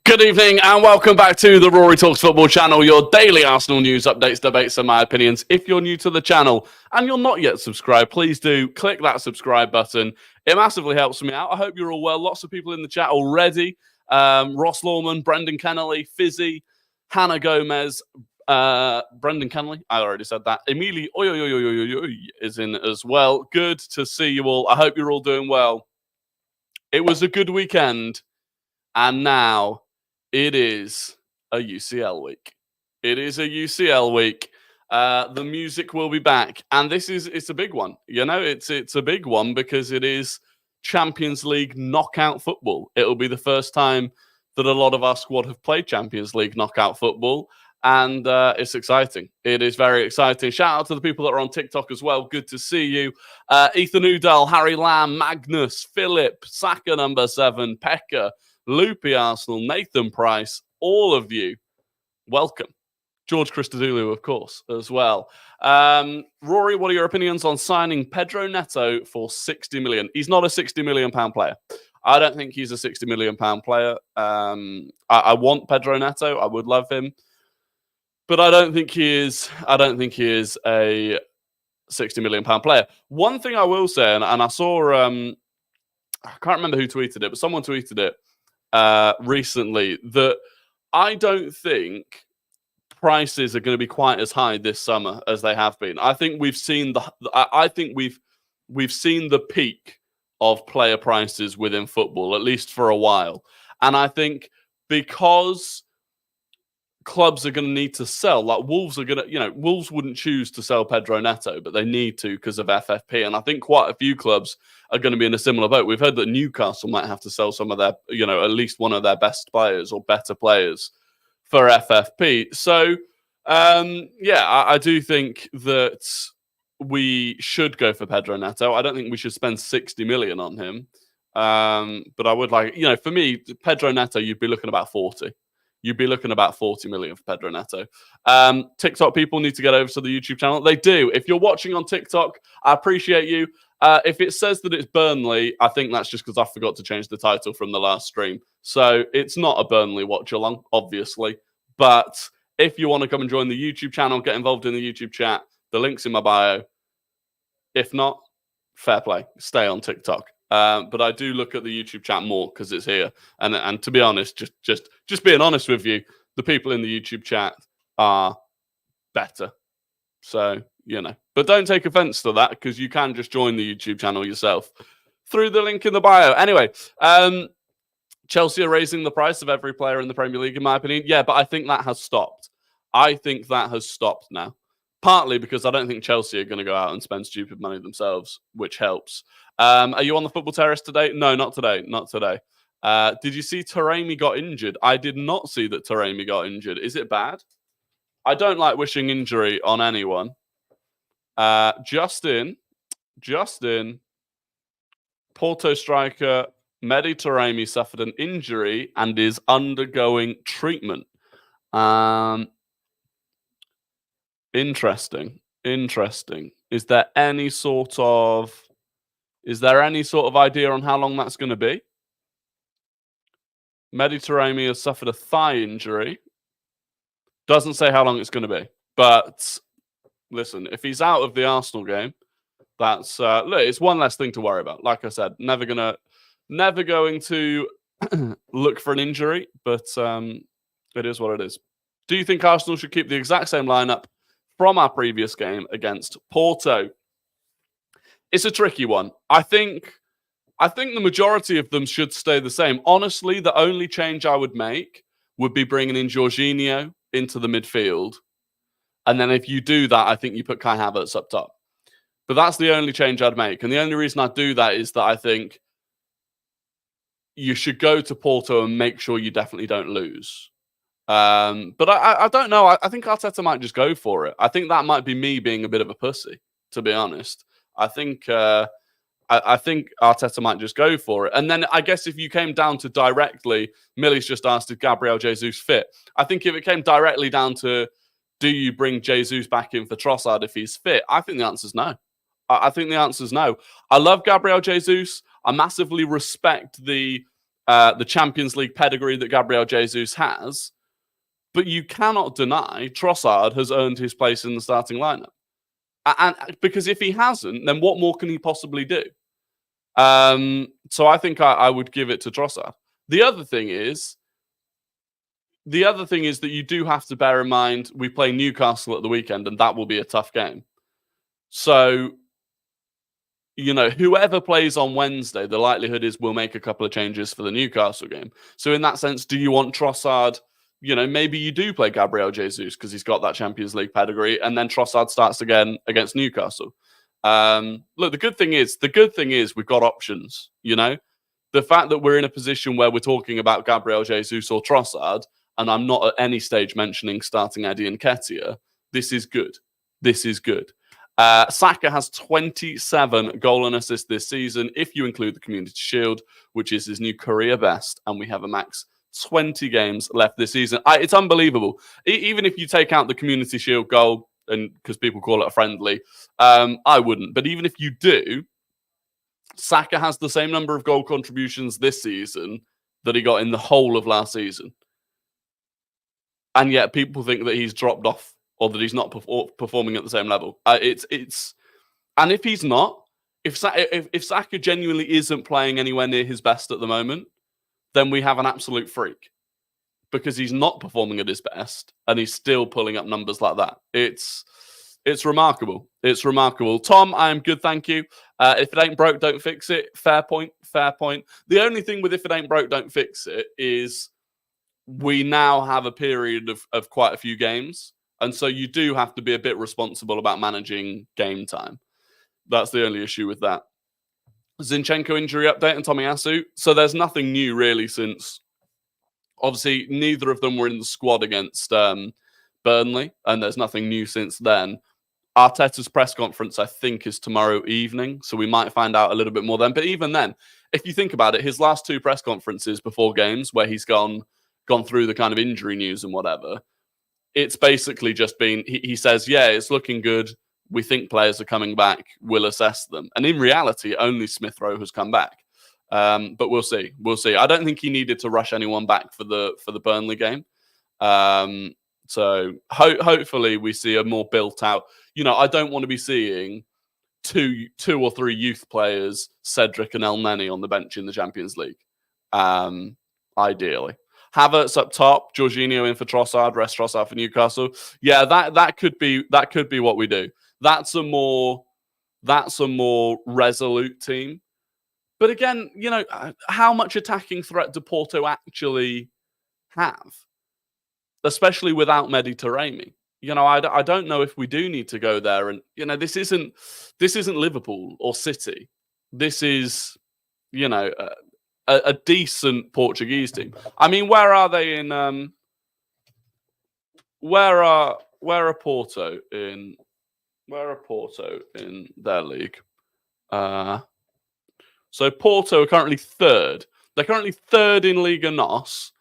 Good evening and welcome back to the Rory Talks Football channel, your daily Arsenal news, updates, debates and my opinions. If you're new to the channel and you're not yet subscribed, please do click that subscribe button. It massively helps me out. I hope you're all well. Lots of people in the chat already. Ross Lawman, Brendan Kennelly, Fizzy, Hannah Gomez, Brendan Kennelly, I already said that. Emily is in as well. Good to see you all. I hope you're all doing well. It was a good weekend and now it is a UCL week. It is a UCL week. The music will be back, and it's a big one. You know, it's a big one because it is Champions League knockout football. It'll be the first time that a lot of our squad have played Champions League knockout football, and it's exciting. It is very exciting. Shout out to the people that are on TikTok as well. Good to see you. Ethan Udall, Harry Lamb, Magnus, Philip, Saka number 7, Pekka, Loopy Arsenal, Nathan Price, all of you, welcome. George Christodoulou, of course, as well. Rory, what are your opinions on signing Pedro Neto for 60 million? He's not a 60 million pound player. I don't think he's a 60 million pound player. I want Pedro Neto. I would love him. But I don't think he is a 60 million pound player. One thing I will say, and I saw, I can't remember who tweeted it, but someone tweeted it recently, that I don't think prices are going to be quite as high this summer as they have been. I think we've seen we've seen the peak of player prices within football, at least for a while. And I think because clubs are going to need to sell, like Wolves are going to, Wolves wouldn't choose to sell Pedro Neto, but they need to because of FFP. And I think quite a few clubs are going to be in a similar boat. We've heard that Newcastle might have to sell some of their, at least one of their best players or better players for FFP. So, I do think that we should go for Pedro Neto. I don't think we should spend 60 million on him. But I would like, for me, Pedro Neto, you'd be looking about 40. You'd be looking about 40 million for Pedro Neto. TikTok people need to get over to the YouTube channel. They do. If you're watching on TikTok, I appreciate you. If it says that it's Burnley, I think that's just because I forgot to change the title from the last stream. So it's not a Burnley watch-along, obviously. But if you want to come and join the YouTube channel, get involved in the YouTube chat, the link's in my bio. If not, fair play. Stay on TikTok. But I do look at the YouTube chat more because it's here. And to be honest, just being honest with you, the people in the YouTube chat are better. So, But don't take offense to that because you can just join the YouTube channel yourself through the link in the bio. Anyway, Chelsea are raising the price of every player in the Premier League, in my opinion. Yeah, but I think that has stopped. I think that has stopped now. Partly because I don't think Chelsea are going to go out and spend stupid money themselves, which helps. Are you on the football terrace today? No, not today. Not today. Did you see Taremi got injured? I did not see that Taremi got injured. Is it bad? I don't like wishing injury on anyone. Justin, Porto striker Mehdi Taremi suffered an injury and is undergoing treatment. Interesting. Is there any sort of idea on how long that's going to be? Mehdi Taremi has suffered a thigh injury. Doesn't say how long it's going to be. But listen, if he's out of the Arsenal game, that's look, it's one less thing to worry about. Like I said, never going to look for an injury, but it is what it is. Do you think Arsenal should keep the exact same lineup from our previous game against Porto? It's a tricky one. I think the majority of them should stay the same. Honestly, the only change I would make would be bringing in Jorginho into the midfield. And then if you do that, I think you put Kai Havertz up top. But that's the only change I'd make. And the only reason I'd do that is that I think you should go to Porto and make sure you definitely don't lose. But I don't know. I think Arteta might just go for it. I think that might be me being a bit of a pussy, to be honest. I think Arteta might just go for it. And then I guess if you came down to directly, Millie's just asked if Gabriel Jesus fit. I think if it came directly down to do you bring Jesus back in for Trossard if he's fit, I think the answer's no. I think the answer's no. I love Gabriel Jesus. I massively respect the the Champions League pedigree that Gabriel Jesus has. But you cannot deny Trossard has earned his place in the starting lineup. And because if he hasn't, then what more can he possibly do? So I think I would give it to Trossard. The other thing is that you do have to bear in mind we play Newcastle at the weekend, and that will be a tough game. So, whoever plays on Wednesday, the likelihood is we'll make a couple of changes for the Newcastle game. So in that sense, do you want Trossard? Maybe you do play Gabriel Jesus because he's got that Champions League pedigree, and then Trossard starts again against Newcastle. Look, the good thing is we've got options. The fact that we're in a position where we're talking about Gabriel Jesus or Trossard, and I'm not at any stage mentioning starting Eddie Nketiah, this is good. This is good. Saka has 27 goal and assists this season, if you include the Community Shield, which is his new career best, and we have a max 20 games left this season. It's unbelievable. Even if you take out the Community Shield goal, and because people call it a friendly, I wouldn't. But even if you do, Saka has the same number of goal contributions this season that he got in the whole of last season. And yet people think that he's dropped off or that he's not performing at the same level. And if he's not, if Saka genuinely isn't playing anywhere near his best at the moment, then we have an absolute freak, because he's not performing at his best and he's still pulling up numbers like that. It's remarkable. It's remarkable. Tom, I am good, thank you. If it ain't broke, don't fix it. Fair point. Fair point. The only thing with if it ain't broke, don't fix it is we now have a period of quite a few games. And so you do have to be a bit responsible about managing game time. That's the only issue with that. Zinchenko injury update and Tomiyasu. So there's nothing new really since, obviously, neither of them were in the squad against Burnley, and there's nothing new since then. Arteta's press conference, I think, is tomorrow evening, so we might find out a little bit more then. But even then, if you think about it, his last two press conferences before games where he's gone through the kind of injury news and whatever, it's basically just been, he says, yeah, it's looking good. We think players are coming back. We'll assess them. And in reality, only Smith Rowe has come back. But we'll see. We'll see. I don't think he needed to rush anyone back for the Burnley game. So hopefully we see a more built out. I don't want to be seeing two or three youth players, Cedric and El Neni, on the bench in the Champions League. Ideally, Havertz up top, Jorginho in for Trossard, rest Trossard for Newcastle. Yeah, that could be what we do. That's a more resolute team. But again, how much attacking threat do Porto actually have? Especially without Mehdi Taremi. I don't know if we do need to go there. And, this isn't Liverpool or City. This is, a decent Portuguese team. I mean, where are they in, where are Porto in their league? So Porto are currently third. They're currently third in Liga NOS,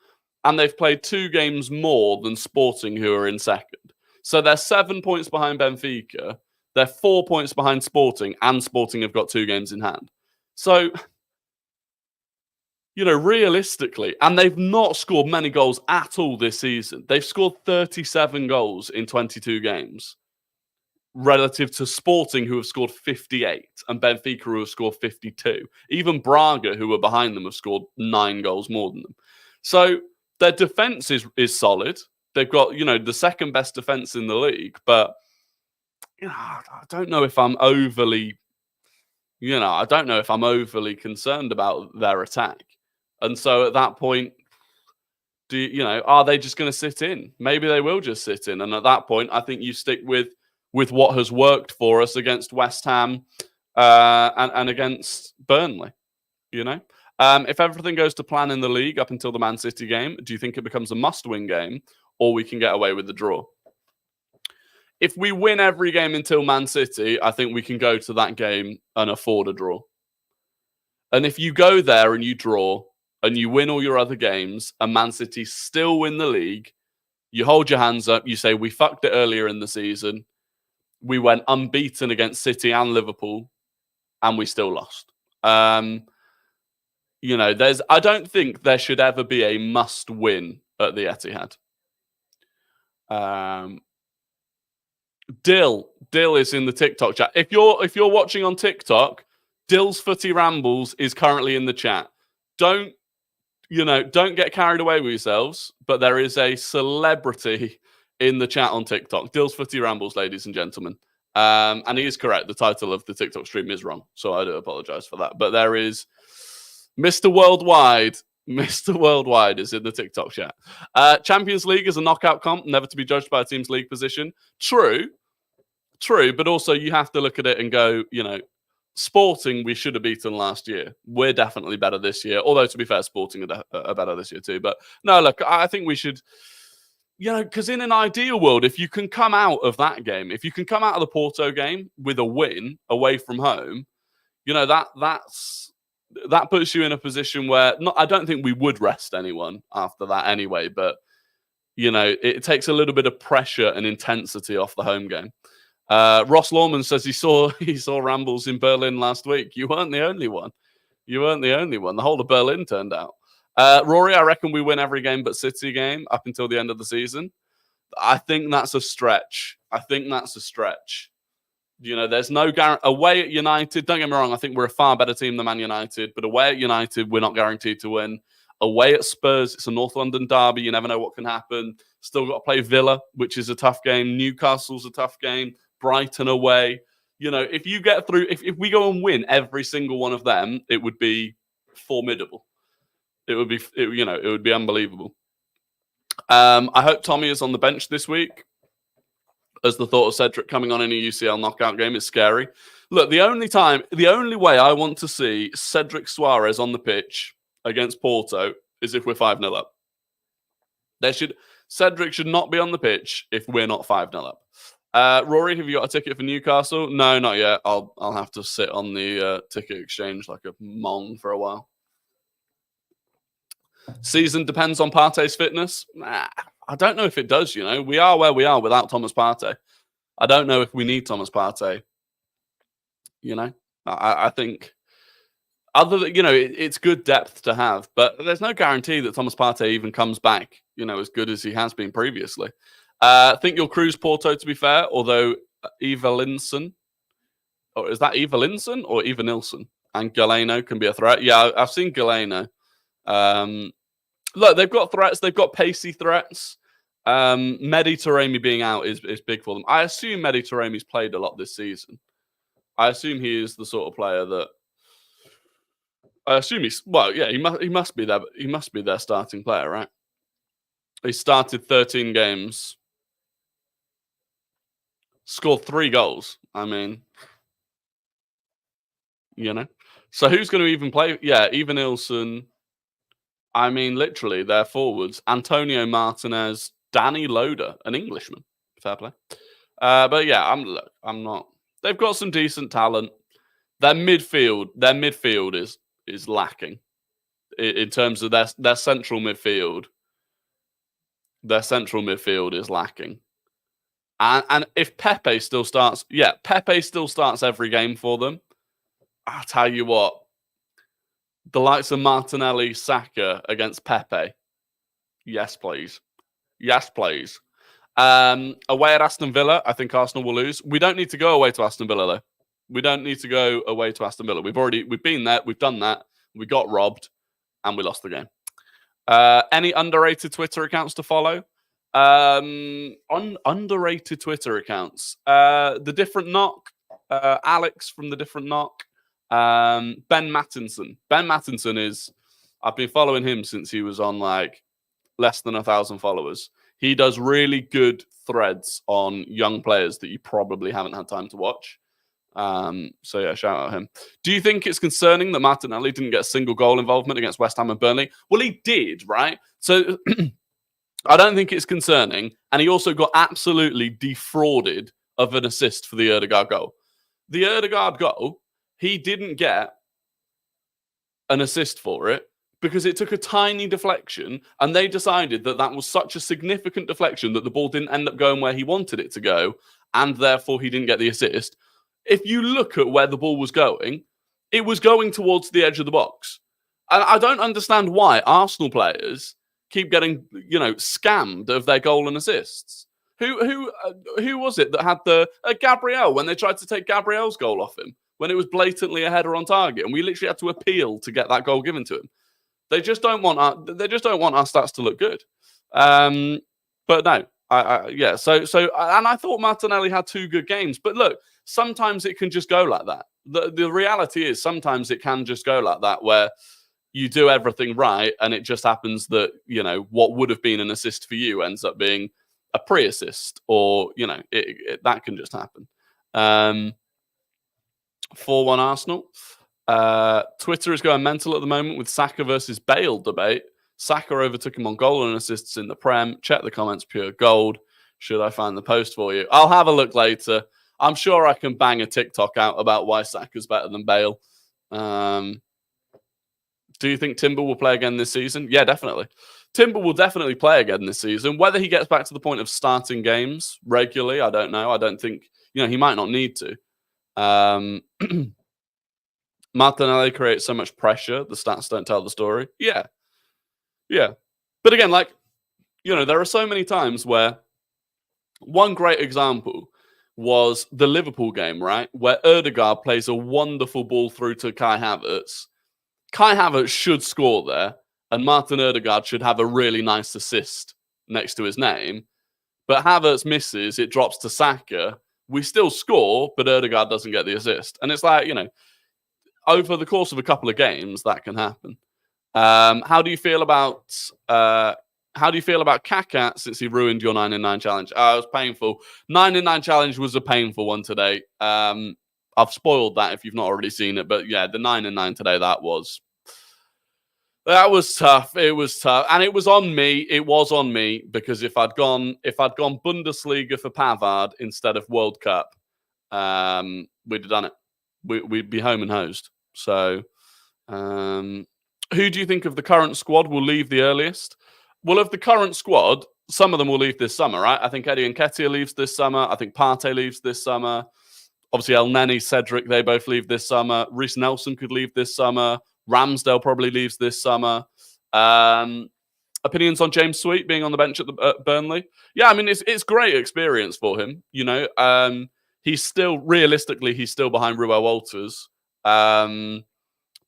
and they've played 2 games more than Sporting, who are in second. So they're 7 points behind Benfica. They're 4 points behind Sporting, and Sporting have got 2 games in hand. So, realistically, and they've not scored many goals at all this season. They've scored 37 goals in 22 games, relative to Sporting, who have scored 58, and Benfica, who have scored 52. Even Braga, who are behind them, have scored 9 goals more than them. So their defense is solid. They've got, the second best defense in the league, but I don't know if I'm overly, concerned about their attack. And so at that point, are they just going to sit in? Maybe they will just sit in. And at that point, I think you stick with what has worked for us against West Ham and against Burnley, If everything goes to plan in the league up until the Man City game, do you think it becomes a must-win game, or we can get away with the draw? If we win every game until Man City, I think we can go to that game and afford a draw. And if you go there and you draw and you win all your other games and Man City still win the league, you hold your hands up, you say, we fucked it earlier in the season. We went unbeaten against City and Liverpool, and we still lost. I don't think there should ever be a must win at the Etihad. Dill is in the TikTok chat. If you're watching on TikTok, Dill's Footy Rambles is currently in the chat. Don't get carried away with yourselves, but there is a celebrity in the chat on TikTok. Dill's Footy Rambles, ladies and gentlemen. And he is correct. The title of the TikTok stream is wrong, so I do apologize for that. But there is Mr. Worldwide. Mr. Worldwide is in the TikTok chat. Champions League is a knockout comp, never to be judged by a team's league position. True, but also you have to look at it and go, Sporting, we should have beaten last year. We're definitely better this year. Although, to be fair, Sporting are better this year too. But no, look, I think we should, because in an ideal world, if you can come out of that game, if you can come out of the Porto game with a win away from home, that puts you in a position where I don't think we would rest anyone after that anyway. But, it takes a little bit of pressure and intensity off the home game. Ross Lawman says he saw Rambles in Berlin last week. You weren't the only one. The whole of Berlin turned out. Rory, I reckon we win every game but City game up until the end of the season. I think that's a stretch. There's no guarantee. Away at United, don't get me wrong, I think we're a far better team than Man United. But away at United, we're not guaranteed to win. Away at Spurs, it's a North London derby. You never know what can happen. Still got to play Villa, which is a tough game. Newcastle's a tough game. Brighton away. If you get through, if we go and win every single one of them, it would be formidable. It would be unbelievable. I hope Tommy is on the bench this week, as the thought of Cedric coming on in a UCL knockout game is scary. Look, the only way I want to see Cedric Suarez on the pitch against Porto is if we're 5-0 up. Cedric should not be on the pitch if we're not 5-0 up. Rory, have you got a ticket for Newcastle? No, not yet. I'll have to sit on the ticket exchange like a mong for a while. Season depends on Partey's fitness. I don't know if it does, We are where we are without Thomas Partey. I don't know if we need Thomas Partey. I think other than, it's good depth to have, but there's no guarantee that Thomas Partey even comes back, as good as he has been previously. I think you'll cruise Porto, to be fair, although Evalinson, or is that Evalinson or Evanilson? And Galeno can be a threat. Yeah, I've seen Galeno. Look, they've got threats. They've got pacey threats. Mehdi Taremi being out is big for them. I assume Mehdi Taremi's played a lot this season. I assume he is the sort of player that. I assume he must be there. He must be their starting player, right? He started 13 games, scored 3 goals. I mean, So who's going to even play? Yeah, Evanilson. I mean, literally, their forwards: Antonio Martinez, Danny Loader, an Englishman. Fair play. But yeah, I'm not. They've got some decent talent. Their midfield is lacking in terms of their central midfield. Their central midfield is lacking. And if Pepe still starts, every game for them. I'll tell you what, the likes of Martinelli, Saka against Pepe. Yes, please. Away at Aston Villa, I think Arsenal will lose. We don't need to go away to Aston Villa, though. We've been there, we've done that. We got robbed, and we lost the game. Any underrated Twitter accounts to follow? Underrated Twitter accounts. The Different Knock, Alex from The Different Knock, Ben Mattinson. Ben Mattinson I've been following him since he was on like less than 1,000 followers. He does really good threads on young players that you probably haven't had time to watch. So yeah, shout out him. Do you think it's concerning that Martinelli didn't get a single goal involvement against West Ham and Burnley? Well, he did, right? So I don't think it's concerning. And he also got absolutely defrauded of an assist for the Ødegaard goal. The Ødegaard goal, he didn't get an assist for it because it took a tiny deflection and they decided that was such a significant deflection that the ball didn't end up going where he wanted it to go and therefore he didn't get the assist. If you look at where the ball was going, it was going towards the edge of the box. And I don't understand why Arsenal players keep getting, scammed of their goal and assists. Who was it that had the Gabriel when they tried to take Gabriel's goal off him when it was blatantly a header on target, and we literally had to appeal to get that goal given to him. They just don't want our stats to look good. But no, yeah. So and I thought Martinelli had 2 good games, but look, sometimes it can just go like that. The reality is sometimes it can just go like that, where you do everything right, and it just happens that what would have been an assist for you ends up being a pre-assist, or that can just happen. 4-1 Arsenal. Twitter is going mental at the moment with Saka versus Bale debate. Saka overtook him on goal and assists in the Prem. Check the comments, pure gold. Should I find the post for you? I'll have a look later. I'm sure I can bang a TikTok out about why Saka's better than Bale. Do you think Timber will play again this season? Yeah, definitely. Timber will definitely play again this season. Whether he gets back to the point of starting games regularly, I don't know. I don't think, he might not need to. Martinelli creates so much pressure. The stats don't tell the story. Yeah. But again, there are so many times where one great example was the Liverpool game, right? Where Ødegaard plays a wonderful ball through to Kai Havertz. Kai Havertz should score there, and Martin Ødegaard should have a really nice assist next to his name. But Havertz misses, it drops to Saka. We still score, but Ødegaard doesn't get the assist. And it's like, over the course of a couple of games, that can happen. How do you feel about Kaká since he ruined your 9 in 9 challenge? It was painful. 9 in 9 challenge was a painful one today. I've spoiled that if you've not already seen it, but yeah, the 9 in 9 today, that was tough. It was tough, and it was on me. It was on me because if I'd gone Bundesliga for Pavard instead of World Cup, we'd have done it. We'd be home and hosed. So, who do you think of the current squad will leave the earliest? Well, of the current squad, some of them will leave this summer, right? I think Eddie Nketiah leaves this summer. I think Partey leaves this summer. Obviously, El Neni, Cedric, they both leave this summer. Reece Nelson could leave this summer. Ramsdale probably leaves this summer. Opinions on James Sweet being on the bench at Burnley? Yeah, I mean, it's great experience for him. He's still behind Ruel Walters. But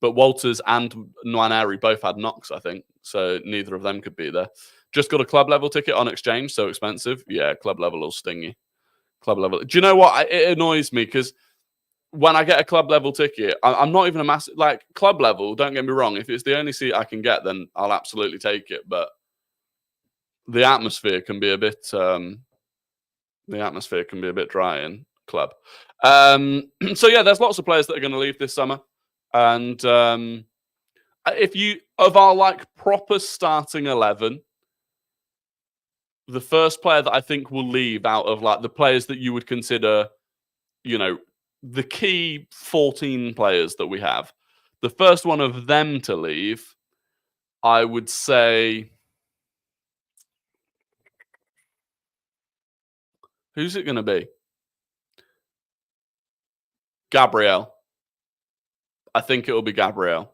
Walters and Nwaneri both had knocks, I think. So neither of them could be there. Just got a club level ticket on exchange, so expensive. Yeah, club level will sting you. Club level. Do you know what? It annoys me because when I get a club level ticket, I'm not even a massive club level. Don't get me wrong. If it's the only seat I can get, then I'll absolutely take it. But the atmosphere can be a bit. The atmosphere can be a bit dry in club. So yeah, there's lots of players that are going to leave this summer, and if you of our proper starting 11. The first player that I think will leave out of the players that you would consider, the key 14 players that we have, the first one of them to leave, I would say, who's it going to be? Gabriel. I think it will be Gabriel.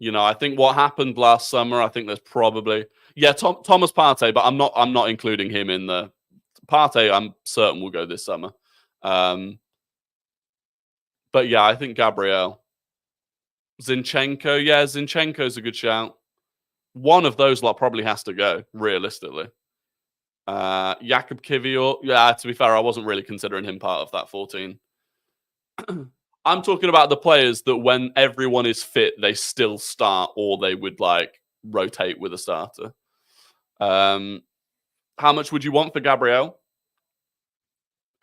I think what happened last summer, I think there's probably Thomas Partey, but I'm not including him in the Partey. I'm certain will go this summer. But yeah, I think Gabriel. Zinchenko, yeah, Zinchenko's a good shout. One of those lot probably has to go, realistically. Jakub Kivior, yeah, to be fair, I wasn't really considering him part of that 14. I'm talking about the players that when everyone is fit, they still start, or they would rotate with a starter. How much would you want for Gabriel?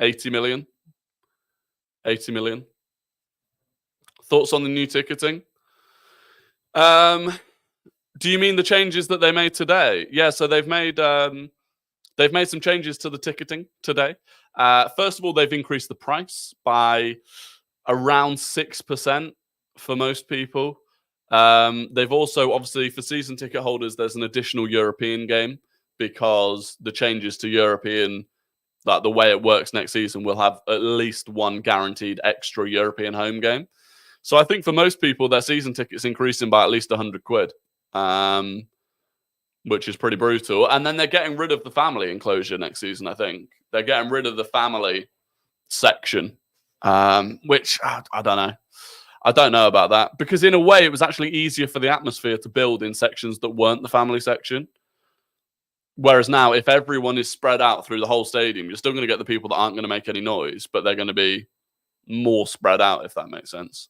80 million. 80 million. Thoughts on the new ticketing? Do you mean the changes that they made today? Yeah, so they've made some changes to the ticketing today. First of all, they've increased the price by around 6% for most people. They've also, obviously, for season ticket holders, there's an additional European game because the changes to European, the way it works next season, will have at least one guaranteed extra European home game. So I think for most people, their season ticket's increasing by at least £100, which is pretty brutal. And then they're getting rid of the family enclosure next season, I think. They're getting rid of the family section, which I don't know. I don't know about that, because in a way it was actually easier for the atmosphere to build in sections that weren't the family section. Whereas now, if everyone is spread out through the whole stadium, you're still going to get the people that aren't going to make any noise, but they're going to be more spread out, if that makes sense.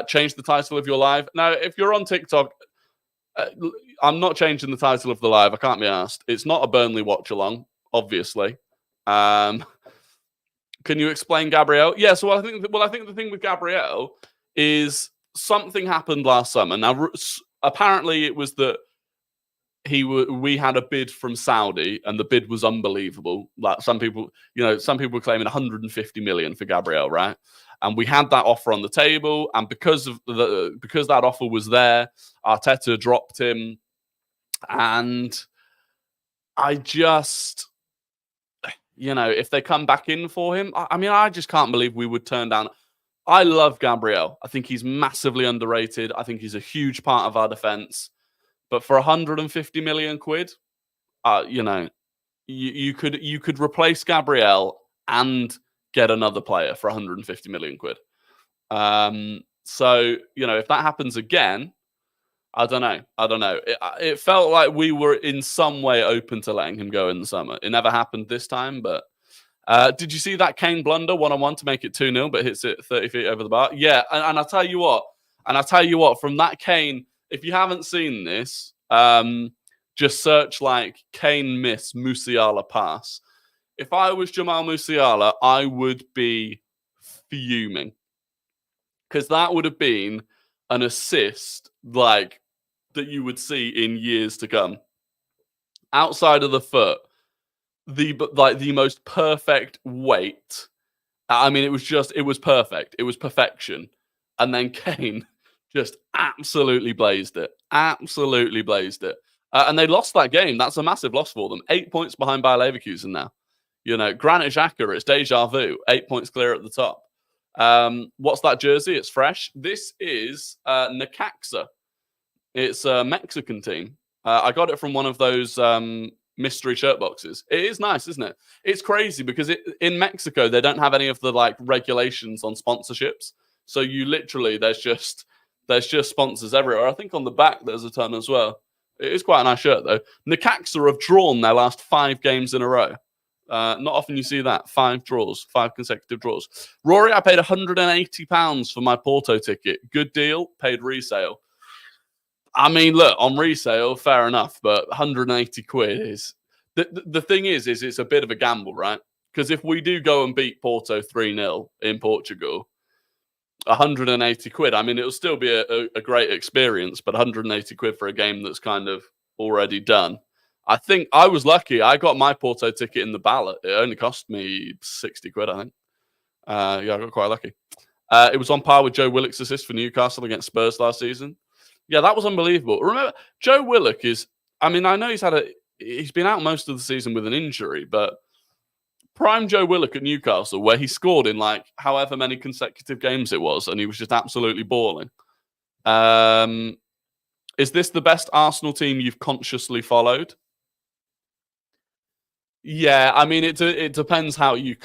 Change the title of your live. Now, if you're on TikTok, I'm not changing the title of the live. I can't be asked. It's not a Burnley watch along, obviously. Can you explain Gabriel? Yeah, so I think the thing with Gabriel is something happened last summer. Now, apparently it was that we had a bid from Saudi, and the bid was unbelievable. Like some people were claiming 150 million for Gabriel, right? And we had that offer on the table, and because that offer was there, Arteta dropped him, and I just, if they come back in for him, I just can't believe we would turn down. I love Gabriel. I think he's massively underrated. I think he's a huge part of our defense. But for 150 million quid, you could replace Gabriel and get another player for 150 million quid. So, if that happens again, I don't know. It felt like we were in some way open to letting him go in the summer. It never happened this time, but did you see that Kane blunder 1-on-1 to make it 2-0, but hits it 30 feet over the bar? Yeah, and I'll tell you what, from that Kane, if you haven't seen this, just search like Kane miss Musiala pass. If I was Jamal Musiala, I would be fuming, because that would have been an assist like that you would see in years to come. Outside of the foot, the most perfect weight. It was perfect. It was perfection. And then Kane just absolutely blazed it. And they lost that game. That's a massive loss for them. 8 points behind Bayer Leverkusen now. Granit Xhaka, it's deja vu. 8 points clear at the top. What's that jersey? It's fresh. This is Necaxa. It's a Mexican team. I got it from one of those mystery shirt boxes. It is nice, isn't it? It's crazy because in Mexico, they don't have any of the regulations on sponsorships. So you literally, there's just sponsors everywhere. I think on the back there's a ton as well. It is quite a nice shirt though. Necaxa have drawn their last 5 games in a row. Not often you see that. 5 draws, 5 consecutive draws. Rory, I paid £180 for my Porto ticket. Good deal. Paid resale. Look, on resale, fair enough, but 180 quid is... The thing is it's a bit of a gamble, right? Because if we do go and beat Porto 3-0 in Portugal, 180 quid, it'll still be a great experience, but 180 quid for a game that's kind of already done. I think I was lucky. I got my Porto ticket in the ballot. It only cost me 60 quid, I think. I got quite lucky. It was on par with Joe Willock's assist for Newcastle against Spurs last season. Yeah, that was unbelievable. Remember, Joe Willock is... I know he's been out most of the season with an injury, but prime Joe Willock at Newcastle, where he scored in however many consecutive games it was, and he was just absolutely balling. Is this the best Arsenal team you've consciously followed? Yeah, it depends how you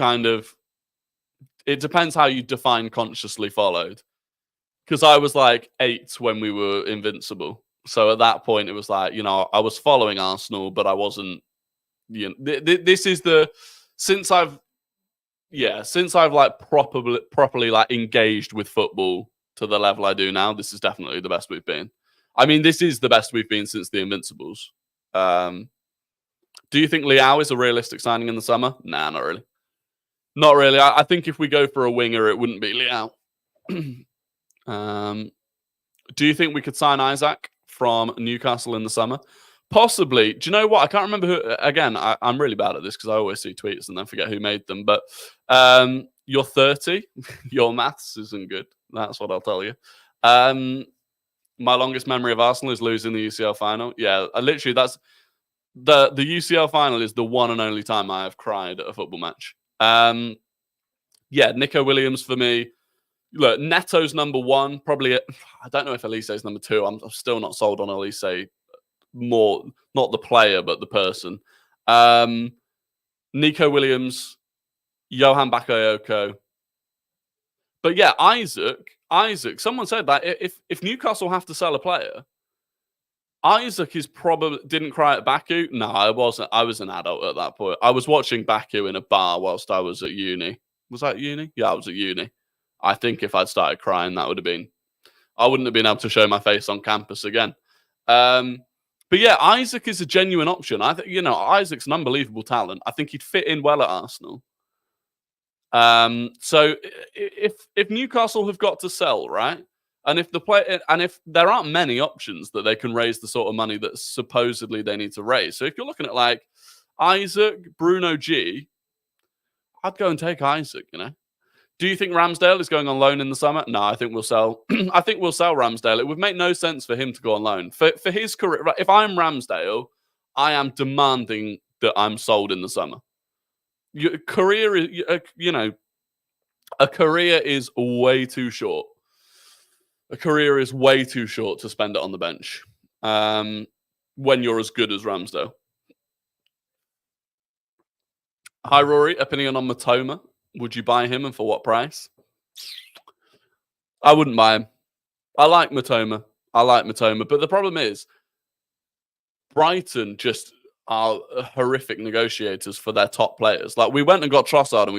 it depends how you define consciously followed. Because I was 8 when we were invincible. So at that point, it was I was following Arsenal, but I wasn't, this is since I've properly engaged with football to the level I do now, this is definitely the best we've been. This is the best we've been since the Invincibles. Do you think Leao is a realistic signing in the summer? Nah, not really. Not really. I think if we go for a winger, it wouldn't be Leao. Do you think we could sign Isaac from Newcastle in the summer? Possibly. Do you know what? I can't remember who. Again, I'm really bad at this because I always see tweets and then forget who made them. But you're 30. Your maths isn't good. That's what I'll tell you. My longest memory of Arsenal is losing the UCL final. Yeah, literally, that's the UCL final is the one and only time I have cried at a football match. Yeah, Nico Williams for me. look, Neto's number one. Probably, I don't know if Elise's number two. I'm still not sold on Elise more, not the player, but the person. Nico Williams, Johan Bakayoko. But yeah, Isaac, someone said that if Newcastle have to sell a player, Isaac is probably didn't cry at Baku. No, I wasn't. I was an adult at that point. I was watching Baku in a bar whilst I was at uni. Was that uni? Yeah, I was at uni. I think if I'd started crying, that would have been. I wouldn't have been able to show my face on campus again. But yeah, Isaac is a genuine option. I think Isaac's an unbelievable talent. I think he'd fit in well at Arsenal. So if Newcastle have got to sell, right? And if there aren't many options that they can raise the sort of money that supposedly they need to raise. So if you're looking at like Isaac, Bruno G, I'd go and take Isaac, Do you think Ramsdale is going on loan in the summer? No, I think we'll sell. I think we'll sell Ramsdale. It would make no sense for him to go on loan. For his career, if I'm Ramsdale, I am demanding that I'm sold in the summer. Your career is, a career is way too short. A career is way too short to spend it on the bench when you're as good as Ramsdale. Hi, Rory. Opinion on Matoma. Would you buy him and for what price? I wouldn't buy him. I like Matoma. But the problem is Brighton just are horrific negotiators for their top players. Like we went and got Trossard and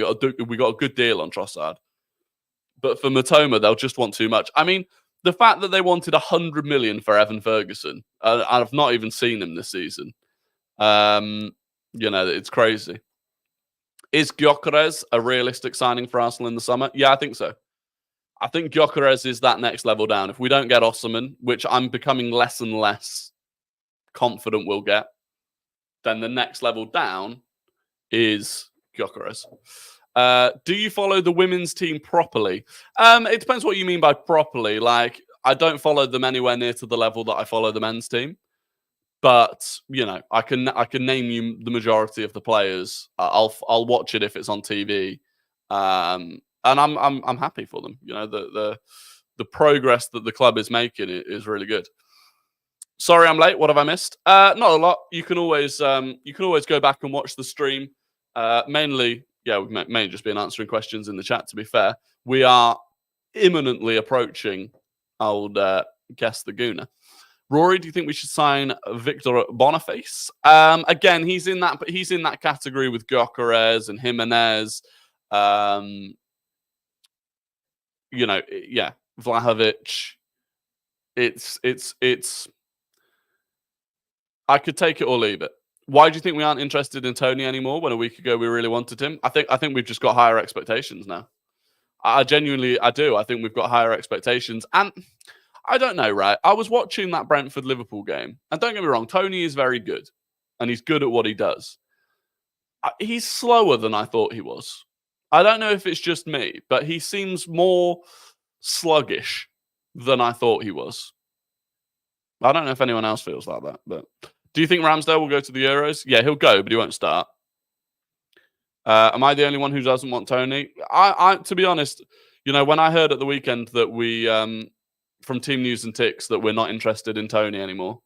we got a good deal on Trossard. But for Matoma, they'll just want too much. I mean, the fact that they wanted 100 million for Evan Ferguson, I've not even seen him this season. It's crazy. Is Gyökeres a realistic signing for Arsenal in the summer? Yeah, I think so. I think Gyökeres is that next level down. If we don't get Osimhen, which I'm becoming less and less confident we'll get, then the next level down is Gyökeres. Do you follow the women's team properly? It depends what you mean by properly. Like, I don't follow them anywhere near to the level that I follow the men's team. But I can name you the majority of the players. I'll watch it if it's on TV, and I'm happy for them. The progress that the club is making is really good. Sorry, I'm late. What have I missed? Not a lot. You can always go back and watch the stream. Mainly, we've mainly just been answering questions in the chat. To be fair, we are imminently approaching. I'll guess the Goona. Rory, do you think we should sign Victor Boniface? Again, he's in that category with Gyökeres and Jimenez. Vlahovic. It's. I could take it or leave it. Why do you think we aren't interested in Tony anymore? When a week ago we really wanted him. I think we've just got higher expectations now. I do. I think we've got higher expectations and. I don't know, right? I was watching that Brentford-Liverpool game. And don't get me wrong, Tony is very good. And he's good at what he does. He's slower than I thought he was. I don't know if it's just me, but he seems more sluggish than I thought he was. I don't know if anyone else feels like that. But do you think Ramsdale will go to the Euros? Yeah, he'll go, but he won't start. Am I the only one who doesn't want Tony? I to be honest, when I heard at the weekend that we... from Team News and Ticks that we're not interested in Tony anymore.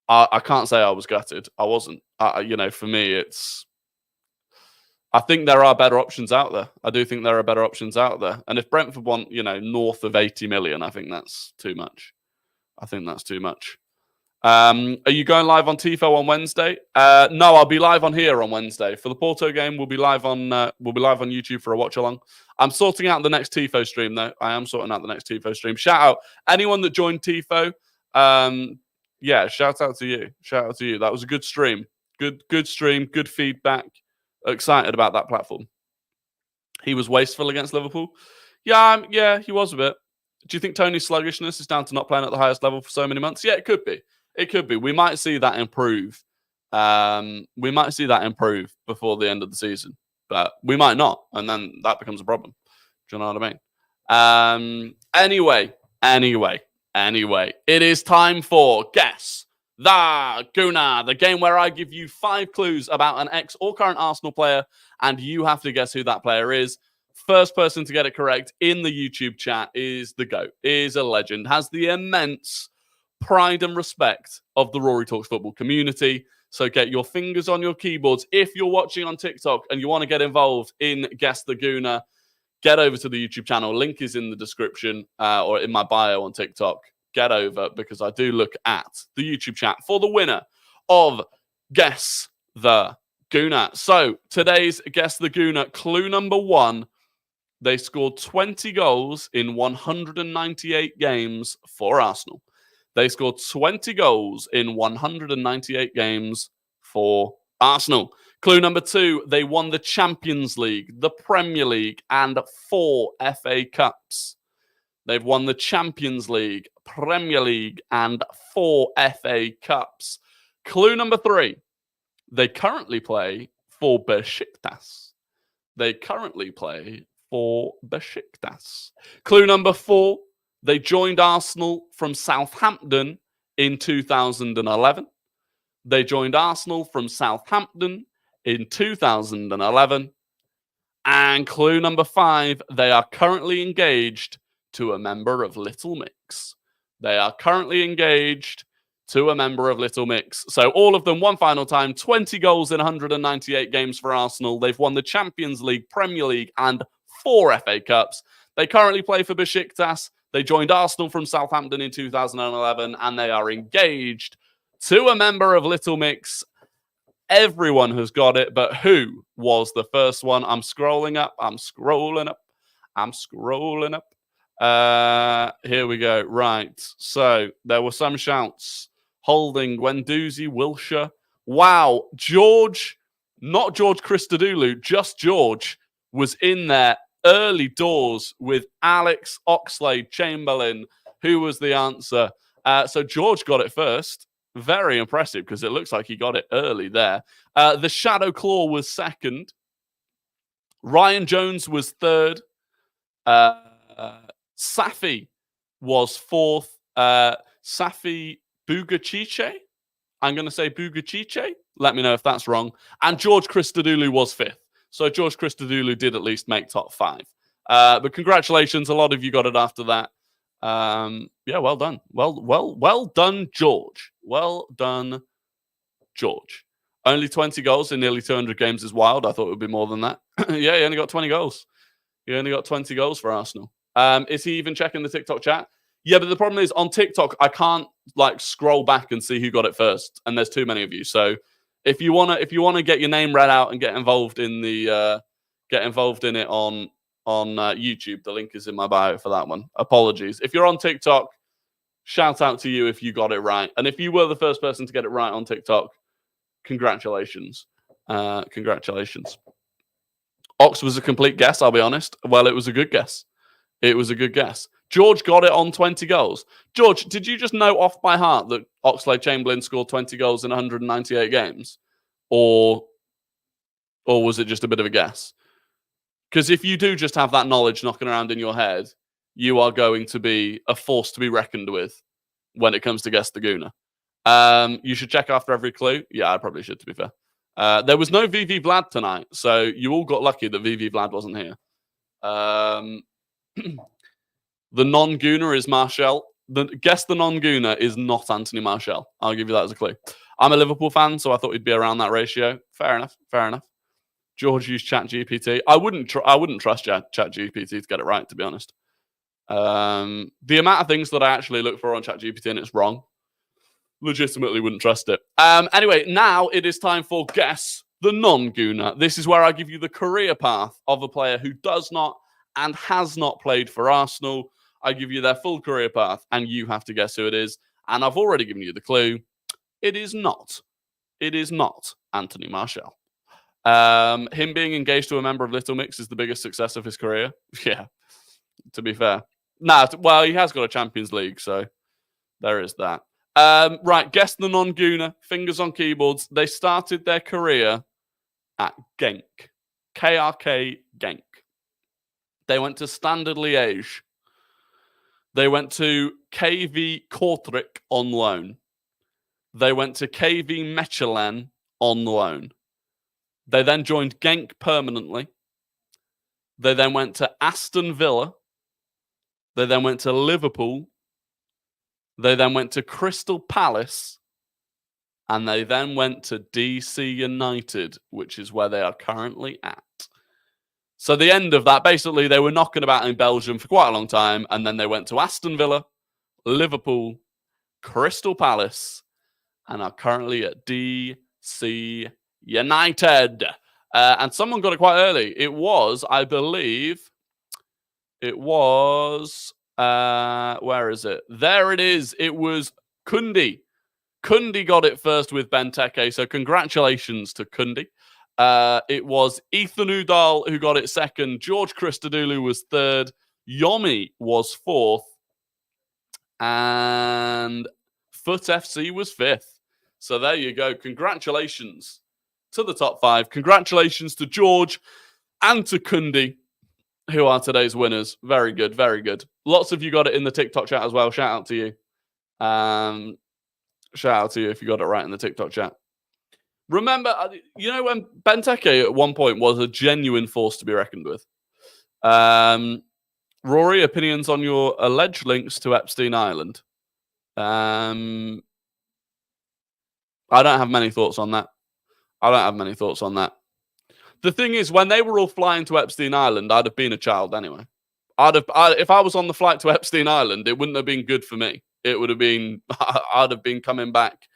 I can't say I was gutted. I wasn't. For me, it's... I think there are better options out there. I do think there are better options out there. And if Brentford want, north of 80 million, I think that's too much. Are you going live on Tifo on Wednesday? No, I'll be live on here on Wednesday. For the Porto game, we'll be live on YouTube for a watch along. I'm sorting out the next Tifo stream though. I am sorting out the next Tifo stream. Shout out anyone that joined Tifo. Shout out to you. That was a good stream. Good stream, good feedback. Excited about that platform. He was wasteful against Liverpool. Yeah, he was a bit. Do you think Tony's sluggishness is down to not playing at the highest level for so many months? Yeah, it could be. We might see that improve. We might see that improve before the end of the season, but we might not, and then that becomes a problem. Do you know what I mean? Anyway, it is time for Guess the Goona, the game where I give you 5 clues about an ex or current Arsenal player, and you have to guess who that player is. first person to get it correct in the YouTube chat is the GOAT, is a legend, has the immense pride and respect of the Rory Talks Football community. So get your fingers on your keyboards. If you're watching on TikTok and you want to get involved in Guess the Goona, get over to the YouTube channel. Link is in the description or in my bio on TikTok. Get over, because I do look at the YouTube chat for the winner of Guess the Goona. So today's Guess the Goona, clue number 1. They scored 20 goals in 198 games for Arsenal. They scored 20 goals in 198 games for Arsenal. Clue number 2, they won the Champions League, the Premier League, and 4 FA Cups. They've won the Champions League, Premier League, and 4 FA Cups. Clue number 3, they currently play for Besiktas. They currently play for Besiktas. Clue number 4, they joined Arsenal from Southampton in 2011. They joined Arsenal from Southampton in 2011. And clue number 5, they are currently engaged to a member of Little Mix. They are currently engaged to a member of Little Mix. So all of them, one final time, 20 goals in 198 games for Arsenal. They've won the Champions League, Premier League, and 4 FA Cups. They currently play for Besiktas. They joined Arsenal from Southampton in 2011, and they are engaged to a member of Little Mix. Everyone has got it, but who was the first one? I'm scrolling up. Here we go. Right. So there were some shouts. Holding, Guendouzi, Wilshere. Wow. George, not George Christodoulou, just George was in there early doors with Alex Oxlade-Chamberlain, who was the answer. So George got it first. Very impressive, because it looks like he got it early there. The Shadow Claw was second. Ryan Jones was third. Safi was fourth. Safi Bugachiche. I'm going to say Bugachiche. Let me know if that's wrong. And George Christodoulou was fifth. So George Christodoulou did at least make top 5. But congratulations. A lot of you got it after that. Yeah, well done. Well done, George. Well done, George. Only 20 goals in nearly 200 games is wild. I thought it would be more than that. Yeah, he only got 20 goals. He only got 20 goals for Arsenal. Is he even checking the TikTok chat? Yeah, but the problem is on TikTok, I can't scroll back and see who got it first, and there's too many of you. So if you wanna get your name read out and get involved in it on YouTube, the link is in my bio for that one. Apologies. If you're on TikTok, shout out to you if you got it right, and if you were the first person to get it right on TikTok, congratulations. Congratulations. Ox was a complete guess, I'll be honest. Well, it was a good guess. It was a good guess. George got it on 20 goals. George, did you just know off by heart that Oxlade-Chamberlain scored 20 goals in 198 games? Or was it just a bit of a guess? Because if you do just have that knowledge knocking around in your head, you are going to be a force to be reckoned with when it comes to Guess the Goona. You should check after every clue. Yeah, I probably should, to be fair. There was no VV Vlad tonight, so you all got lucky that VV Vlad wasn't here. The non-Gooner is Martial. Guess the non-Gooner is not Anthony Martial. I'll give you that as a clue. I'm a Liverpool fan, so I thought he'd be around that ratio. Fair enough. Fair enough. George used ChatGPT. I wouldn't trust ChatGPT to get it right, to be honest. The amount of things that I actually look for on ChatGPT and it's wrong, legitimately wouldn't trust it. Anyway, now it is time for Guess the Non-Gooner. This is where I give you the career path of a player who does not and has not played for Arsenal. I give you their full career path, and you have to guess who it is. And I've already given you the clue. It is not. It is not Anthony Martial. Him being engaged to a member of Little Mix is the biggest success of his career. Yeah, to be fair. Well, he has got a Champions League, so there is that. Right, guess the non-Gooner. Fingers on keyboards. They started their career at Genk. KRK Genk. They went to Standard Liège. They went to KV Kortrijk on loan. They went to KV Mechelen on loan. They then joined Genk permanently. They then went to Aston Villa. They then went to Liverpool. They then went to Crystal Palace. And they then went to DC United, which is where they are currently at. So the end of that, basically, they were knocking about in Belgium for quite a long time. And then they went to Aston Villa, Liverpool, Crystal Palace, and are currently at DC United. And someone got it quite early. It was, I believe, where is it? There it is. It was Kundi. Kundi got it first with Benteke, so congratulations to Kundi. It was Ethan Udall who got it second. George Christodoulou was third. Yomi was fourth. And Foot FC was fifth. So there you go. Congratulations to the top five. Congratulations to George and to Kundi, who are today's winners. Very good, very good. Lots of you got it in the TikTok chat as well. Shout out to you. Shout out to you if you got it right in the TikTok chat. Remember, you know when Benteke at one point was a genuine force to be reckoned with. Rory, opinions on your alleged links to Epstein Island? I don't have many thoughts on that. The thing is, when they were all flying to Epstein Island, I'd have been a child anyway. If I was on the flight to Epstein Island, it wouldn't have been good for me. It would have been, I'd have been coming back.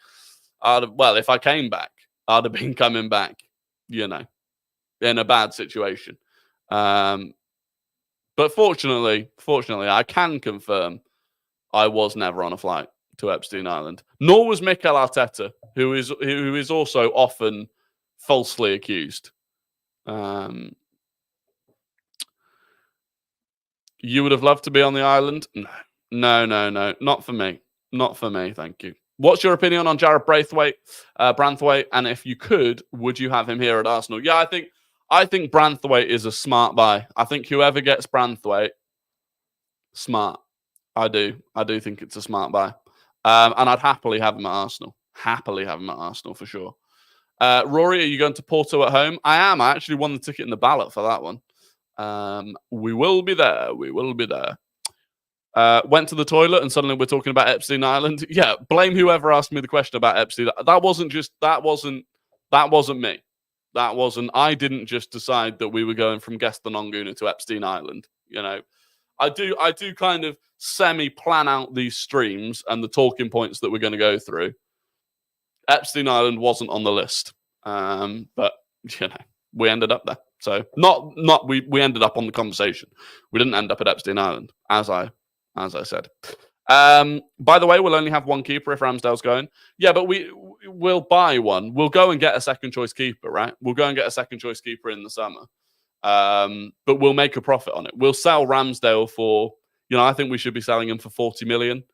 If I came back, I'd have been coming back, in a bad situation. But fortunately, I can confirm I was never on a flight to Epstein Island. Nor was Mikel Arteta, who is also often falsely accused. You would have loved to be on the island? No. Not for me. Thank you. What's your opinion on Jared Branthwaite? And if you could, would you have him here at Arsenal? Yeah, I think Branthwaite is a smart buy. I think whoever gets Branthwaite, smart. I do think it's a smart buy. And I'd happily have him at Arsenal. For sure. Rory, are you going to Porto at home? I am. I actually won the ticket in the ballot for that one. We will be there. Went to the toilet and suddenly we're talking about Epstein Island. Yeah, blame whoever asked me the question about Epstein. That wasn't me. I didn't just decide that we were going from Gaston Goona to Epstein Island. I do kind of semi-plan out these streams and the talking points that we're going to go through. Epstein Island wasn't on the list. But we ended up there. So we ended up on the conversation. We didn't end up at Epstein Island, as I said. By the way, we'll only have one keeper if Ramsdale's going. Yeah, but we'll buy one. We'll go and get a second choice keeper, right? We'll go and get a second choice keeper in the summer. But we'll make a profit on it. We'll sell Ramsdale for, I think we should be selling him for 40 million.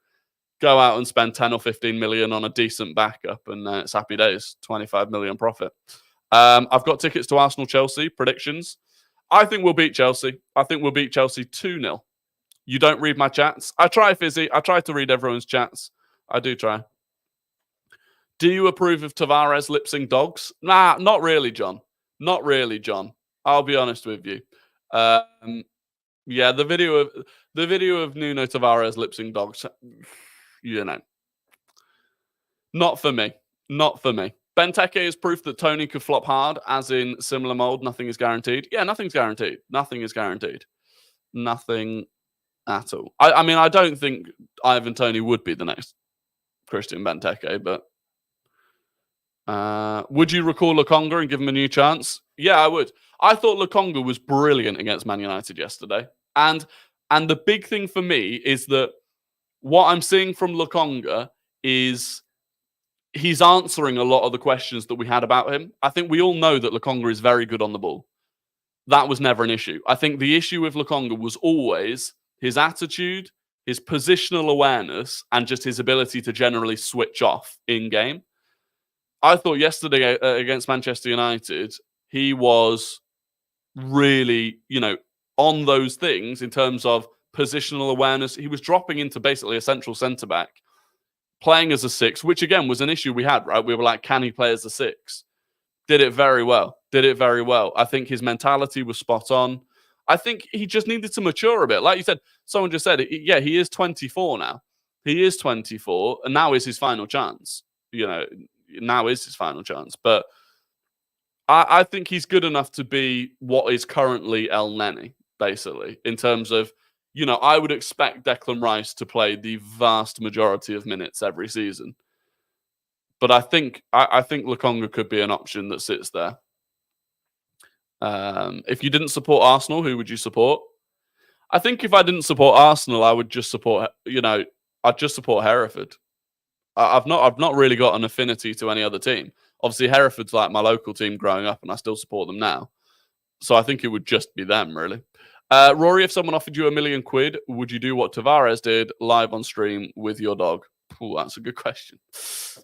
Go out and spend 10 or 15 million on a decent backup and it's happy days. 25 million profit. I've got tickets to Arsenal-Chelsea. Predictions. I think we'll beat Chelsea. I think we'll beat Chelsea 2-0. You don't read my chats. I try, Fizzy. I try to read everyone's chats. I do try. Do you approve of Tavares lip-sync dogs? Nah, not really, John. I'll be honest with you. Yeah, the video of Nuno Tavares lip-sync dogs, not for me. Benteke is proof that Tony could flop hard, as in similar mold. Nothing is guaranteed. Yeah, nothing's guaranteed. Nothing at all. I mean, I don't think Ivan Toney would be the next Christian Benteke, but would you recall Lokonga and give him a new chance? Yeah, I would. I thought Lokonga was brilliant against Man United yesterday. And the big thing for me is that what I'm seeing from Lokonga is he's answering a lot of the questions that we had about him. I think we all know that Lokonga is very good on the ball. That was never an issue. I think the issue with Lokonga was always his attitude, his positional awareness, and just his ability to generally switch off in game. I thought yesterday against Manchester United, he was really, on those things in terms of positional awareness. He was dropping into basically a central centre-back, playing as a 6, which again was an issue we had, right? We were like, can he play as a 6? Did it very well. I think his mentality was spot on. I think he just needed to mature a bit. Like you said, someone just said, yeah, he is 24 now. He is 24, and now is his final chance. Now is his final chance. But I think he's good enough to be what is currently El Neni, basically, in terms of, I would expect Declan Rice to play the vast majority of minutes every season. But I think Lokonga could be an option that sits there. If you didn't support Arsenal, who would you support? I think if I didn't support Arsenal, I would just support, I'd just support Hereford. I've not really got an affinity to any other team. Obviously, Hereford's like my local team growing up, and I still support them now. So I think it would just be them, really. Rory, if someone offered you £1 million, would you do what Tavares did live on stream with your dog? Ooh, that's a good question.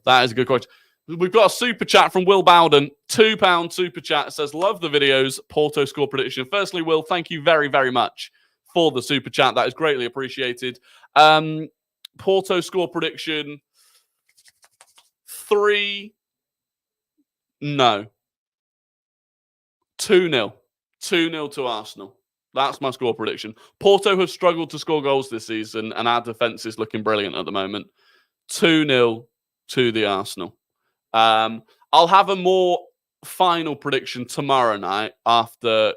That is a good question. We've got a super chat from Will Bowden. £2 super chat. It says, love the videos. Porto score prediction. Firstly, Will, thank you very, very much for the super chat. That is greatly appreciated. Porto score prediction. 2-0. 2-0 to Arsenal. That's my score prediction. Porto have struggled to score goals this season, and our defence is looking brilliant at the moment. 2-0 to the Arsenal. I'll have a more final prediction tomorrow night after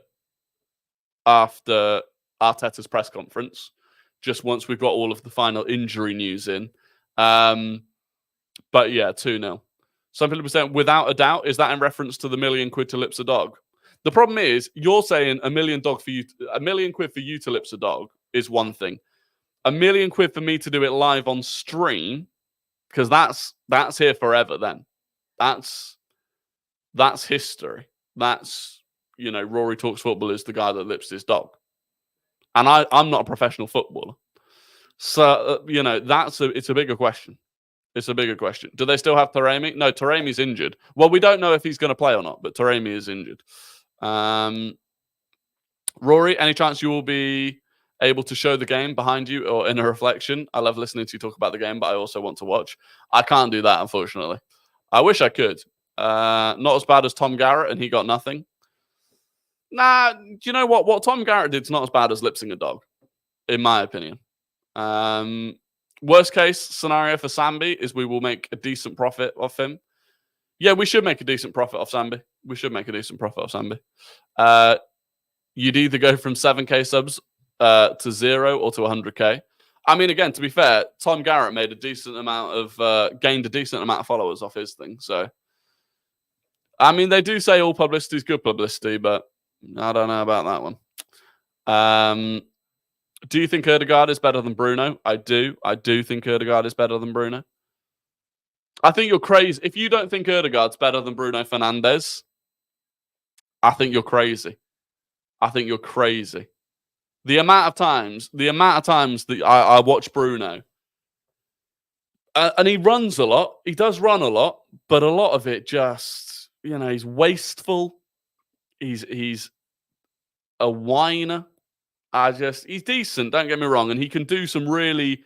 Arteta's press conference, just once we've got all of the final injury news in. But yeah, 2-0. Some people are saying, without a doubt, is that in reference to the £1 million to lips a dog? The problem is, you're saying £1 million for you, £1 million for you to lips a dog is one thing. £1 million for me to do it live on stream, because that's here forever. Then that's history. That's Rory Talks Football is the guy that lips his dog, and I'm not a professional footballer, so it's a bigger question. It's a bigger question. Do they still have Taremi? No, Taremi's injured. Well, we don't know if he's going to play or not, but Taremi is injured. Rory, any chance you will be able to show the game behind you or in a reflection? I love listening to you talk about the game, but I also want to watch. I can't do that, unfortunately. I wish I could. Not as bad as Tom Garrett, and he got nothing. Nah, do you know what? What Tom Garrett did is not as bad as lipsing a dog, in my opinion. Worst case scenario for Sambi is we will make a decent profit off him. Yeah, we should make a decent profit off Sambi. You'd either go from 7K subs to 0 or to 100K. I mean, again, to be fair, Tom Garrett made a decent amount of gained a decent amount of followers off his thing. So, I mean, they do say all publicity is good publicity, but I don't know about that one. Do you think Ødegaard is better than Bruno? I do. I do think Ødegaard is better than Bruno. I think you're crazy. If you don't think Ødegaard's better than Bruno Fernandes, I think you're crazy. The amount of times that I watch Bruno, and he runs a lot. He does run a lot, but a lot of it just, he's wasteful. He's a whiner. He's decent, don't get me wrong, and he can do some really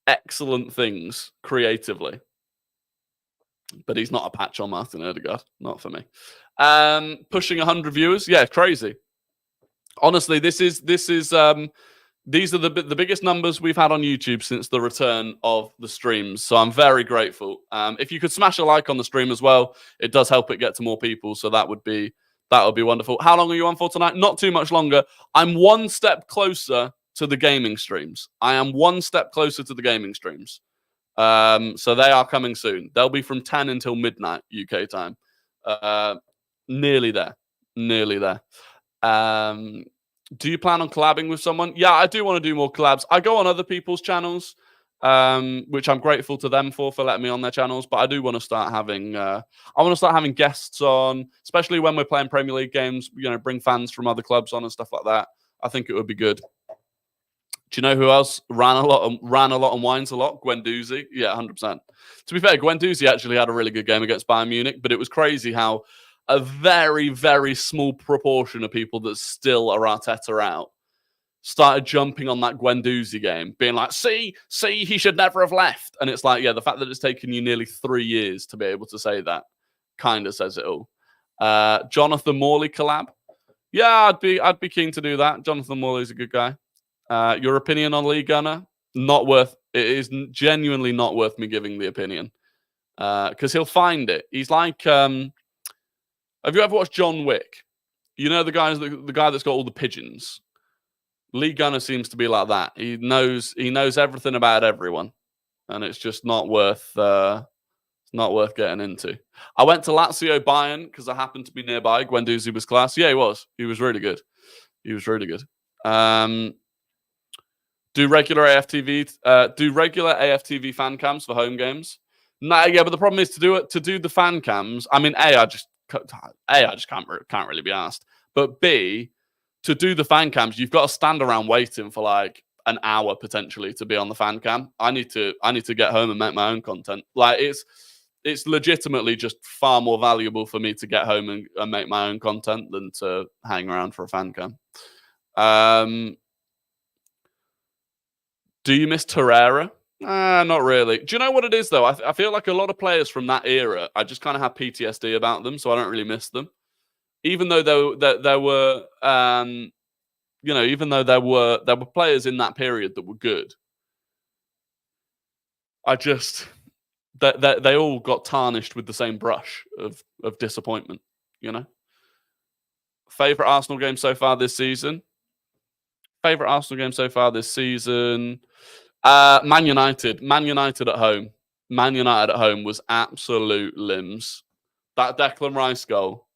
excellent things creatively. But he's not a patch on Martin Ødegaard, not for me. Pushing 100 viewers, yeah, crazy. Honestly, these are the biggest numbers we've had on YouTube since the return of the streams. So I'm very grateful. If you could smash a like on the stream as well, it does help it get to more people. So that would be wonderful. How long are you on for tonight? Not too much longer. I'm one step closer to the gaming streams. So they are coming soon. They'll be from 10 until midnight UK time. Nearly there. Do you plan on collabing with someone? Yeah, I do want to do more collabs. I go on other people's channels, which I'm grateful to them for letting me on their channels. But I do want to start having guests on, especially when we're playing Premier League games. Bring fans from other clubs on and stuff like that. I think it would be good. Do you know who else ran a lot and whines a lot? Guendouzi. Yeah, 100%. To be fair, Guendouzi actually had a really good game against Bayern Munich, but it was crazy how a very, very small proportion of people that still are Arteta out started jumping on that Guendouzi game, being like, see, he should never have left. And it's like, yeah, the fact that it's taken you nearly 3 years to be able to say that kind of says it all. Jonathan Morley collab. Yeah, I'd be keen to do that. Jonathan Morley's a good guy. Your opinion on Lee Gunner? Not worth. It is genuinely not worth me giving the opinion because he'll find it. He's like, have you ever watched John Wick? You know the guy that's got all the pigeons. Lee Gunner seems to be like that. He knows everything about everyone, and it's just not worth getting into. I went to Lazio Bayern because I happened to be nearby. Guendouzi was class. Yeah, he was. He was really good. He was really good. Do regular AFTV fan cams for home games? Nah, yeah, but the problem is to do the fan cams. I mean, I just can't really be asked. But B, to do the fan cams, you've got to stand around waiting for like an hour potentially to be on the fan cam. I need to get home and make my own content. Like it's legitimately just far more valuable for me to get home and make my own content than to hang around for a fan cam. Do you miss Torreira? Not really. Do you know what it is, though? I feel like a lot of players from that era, I just kind of have PTSD about them, so I don't really miss them. Even though there were, even though there were players in that period that were good, I just they all got tarnished with the same brush of disappointment. You know. Favorite Arsenal game so far this season? Man United. Man United at home. Man United at home was absolute limbs. That Declan Rice goal,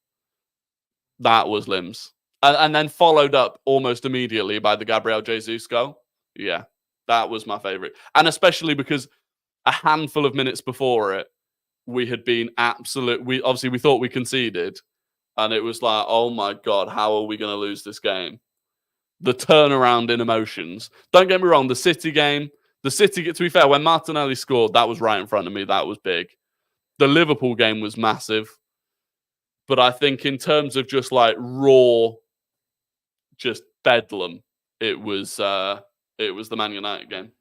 that was limbs. And then followed up almost immediately by the Gabriel Jesus goal. Yeah, that was my favourite. And especially because a handful of minutes before it, we had been we thought we conceded. And it was like, oh my God, how are we going to lose this game? The turnaround in emotions. Don't get me wrong, the City game, to be fair, when Martinelli scored, that was right in front of me. That was big. The Liverpool game was massive. But I think in terms of just like raw, just bedlam, it was the Man United game.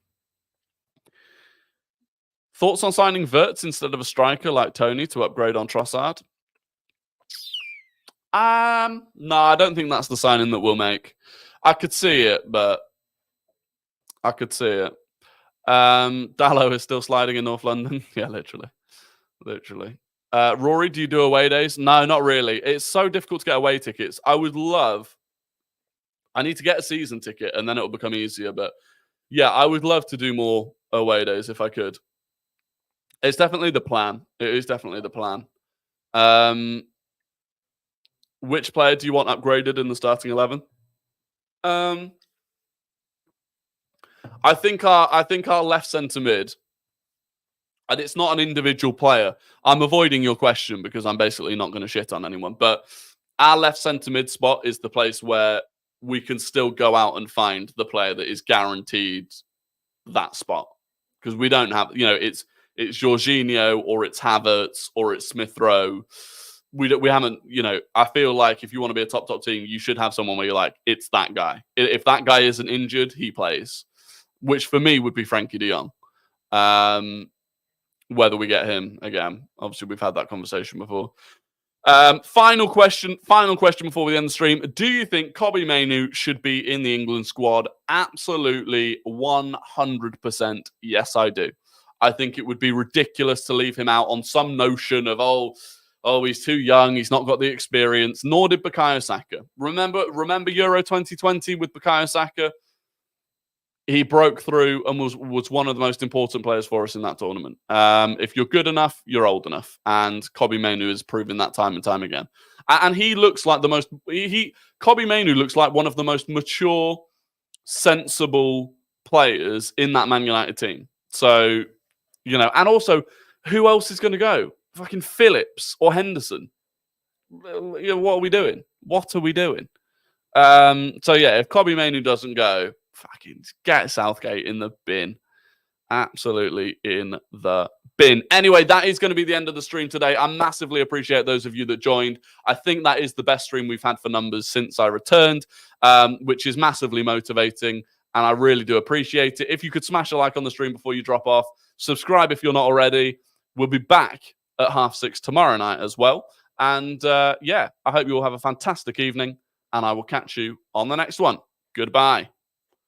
Thoughts on signing Wirtz instead of a striker like Tony to upgrade on Trossard? No, I don't think that's the signing that we'll make. I could see it, but I could see it. Dallo is still sliding in North London. Yeah, literally. Rory, do you do away days? No, not really. It's so difficult to get away tickets. I need to get a season ticket and then it'll become easier. But yeah, I would love to do more away days if I could. It's definitely the plan. It is definitely the plan. Which player do you want upgraded in the starting 11? I think our left centre mid, and it's not an individual player. I'm avoiding your question because I'm basically not going to shit on anyone. But our left centre mid spot is the place where we can still go out and find the player that is guaranteed that spot. Because we don't have, it's Jorginho or it's Havertz or it's Smith Rowe. We haven't, I feel like if you want to be a top team, you should have someone where you're like, it's that guy. If that guy isn't injured, he plays. Which for me would be Frankie de Jong. Whether we get him again. Obviously, we've had that conversation before. Final question before we end the stream. Do you think Kobbie Mainoo should be in the England squad? Absolutely 100% yes, I do. I think it would be ridiculous to leave him out on some notion of, he's too young, he's not got the experience, nor did Bukayo Saka. Remember Euro 2020 with Bukayo Saka? He broke through and was one of the most important players for us in that tournament. If you're good enough, you're old enough. And Kobbie Mainoo has proven that time and time again. And he looks like Kobbie Mainoo looks like one of the most mature, sensible players in that Man United team. So, and also, who else is going to go? Fucking Phillips or Henderson. What are we doing? So yeah, if Kobbie Mainoo doesn't go, fucking get Southgate in the bin. Absolutely in the bin. Anyway, that is going to be the end of the stream today. I massively appreciate those of you that joined. I think that is the best stream we've had for numbers since I returned, which is massively motivating. And I really do appreciate it. If you could smash a like on the stream before you drop off, subscribe if you're not already. We'll be back at 6:30 tomorrow night as well. And I hope you all have a fantastic evening. and I will catch you on the next one. Goodbye.